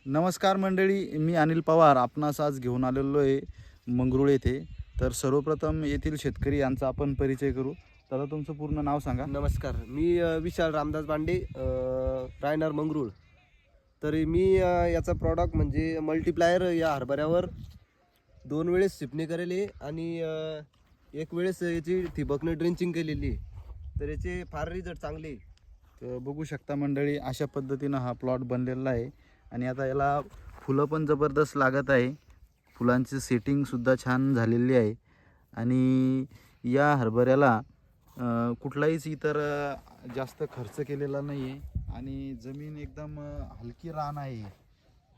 नमस्कार मंडळी, मी अनिल पवार आपणास आज घेऊन आलेलो आहे मंगरुळ येथे. तर सर्वप्रथम येथील शेतकरी यांचा आपण परिचय करू. तर तुमचं पूर्ण नाव सांगा. नमस्कार, मी विशाल रामदास बांडे, रायनार मंगरूळ. तरी मी याचा प्रॉडक्ट म्हणजे मल्टीप्लायर या हरभऱ्यावर 2 वेळेस सिपणी करेली आहे आणि एक वेळेस याची ठिबकने ड्रिंचिंग केलेली आहे. तर याचे फार रिझल्ट चांगले आहे. तर बघू शकता मंडळी, अशा पद्धतीनं हा प्लॉट बनलेला आहे आणि आता याला फुलं पण जबरदस्त लागत आहे. फुलांची सेटिंगसुद्धा छान झालेली आहे आणि या हरभऱ्याला कुठलाहीच इतर जास्त खर्च केलेला नाही आहे आणि जमीन एकदम हलकी रान आहे.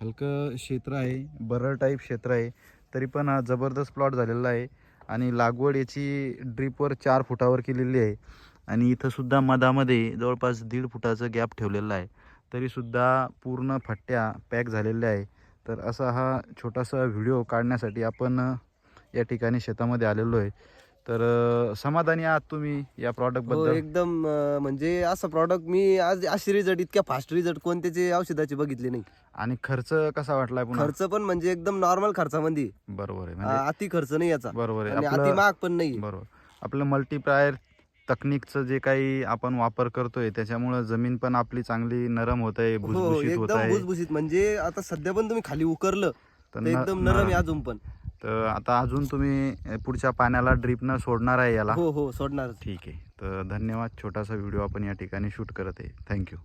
हलकं क्षेत्र आहे, बरड टाईप क्षेत्र आहे, तरी पण हा जबरदस्त प्लॉट झालेला आहे. आणि लागवड याची ड्रीपवर 4 फुटावर केलेली आहे आणि इथंसुद्धा मधामध्ये जवळपास 1.5 फुटाचं गॅप ठेवलेला आहे. तरीसुद्धा पूर्ण फट्ट्या पॅक झालेल्या आहे. तर असा हा छोटासा व्हिडिओ काढण्यासाठी आपण या ठिकाणी शेतामध्ये आलेलो आहे. तर समाधानी आहात तुम्ही या हो, प्रॉडक्टबद्दल? एकदम म्हणजे असा प्रॉडक्ट मी आज असे रिझल्ट, इतक्या फास्ट रिझल्ट कोणत्याचे औषधाचे बघितले नाही. आणि खर्च कसा वाटलाय पुन्हा? खर्च पण म्हणजे एकदम नॉर्मल खर्चामध्ये, बरोबर आहे, म्हणजे अति खर्च नाही याचा बरोबर आहे आणि आपलं. अति महाग पण नाही. बरोबर. आपलं मल्टीप्लायर तकनिकचं जे काही आपण वापर करतोय त्याच्यामुळं जमीन पण आपली चांगली नरम होत आहे, हो, भुसभुशीत होत एकदम आहे. भुसभुशीत. म्हणजे आता सध्या पण तुम्ही खाली उकरलं तर तर एकदम नरम आहे अजून पण. तर आता अजून तुम्ही पुढच्या पाण्याला ड्रीपनं सोडणार आहे याला? हो हो, सोडणार. ठीक आहे. तर धन्यवाद. छोटासा व्हिडिओ आपण या ठिकाणी शूट करत आहे. थँक्यू.